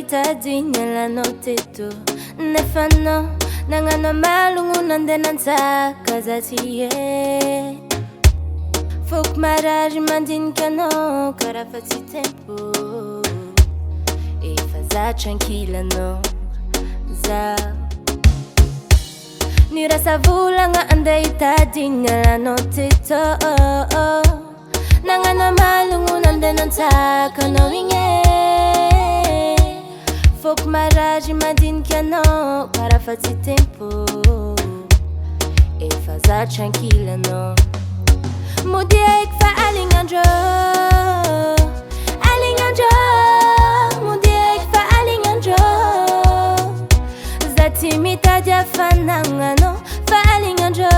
hitadiny alanao teto nefa anao nagnano amalogno nandeha nantsaka za ty e foko marary mandinika anao karaha fa tsy tempo efa za tranquille anao za ny rasa volagna andeha hitadiny alanao teto nagnano amalogno nandeha nantsaka anao igny e foko marary mandinika anao karaha fa tsy tempo efa za tranquille anao mody eky fa alignandrô mody eky fa alignandrô za ty mitady hafanagna anao fa alignandrô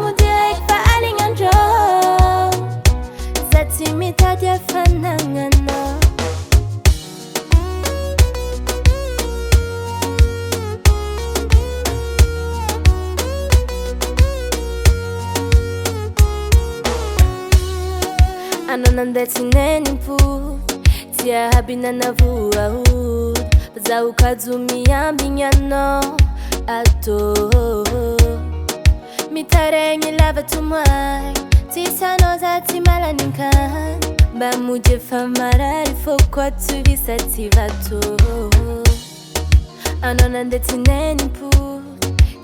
mody eky fa alignandrô za ty mitady hafanagna anao anao nandeha tsy nenimpo tsy ahabinana voaody fa zaho kajo miambigny anao atô mitaregny lava tomoay tsisy anao za tsy malaninkany mba mody efa marary fô koa tsovisa tsy vatô anao nandeha tsy nenimpo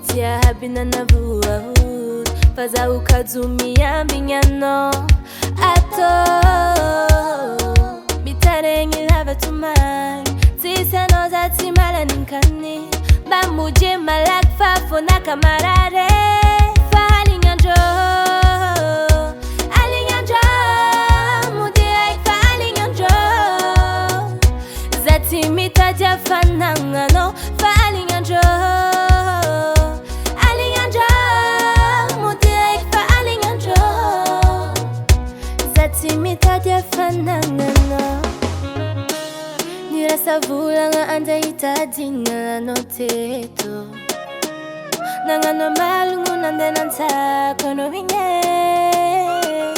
tsy ahabinana voaody fa zaho kajo miambigny anao atô mitaregny lava tomay tsisy anao za tsy malaninkany mba mody malaky fa fonaka marare fa alignandrô mody eky fa alignandrô za ty mitady hafanagna anao fa alignandrô mody eky fa alignandrô za ty mitady hafanagna anao ny rasa volagna andeha hitadiny alanao teto nagnano amalogno nandeha nantsaka anao igny e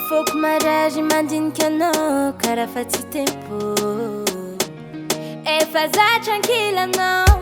foko marary mandinika anao karaha fa tsy tempo efa za tranquille anao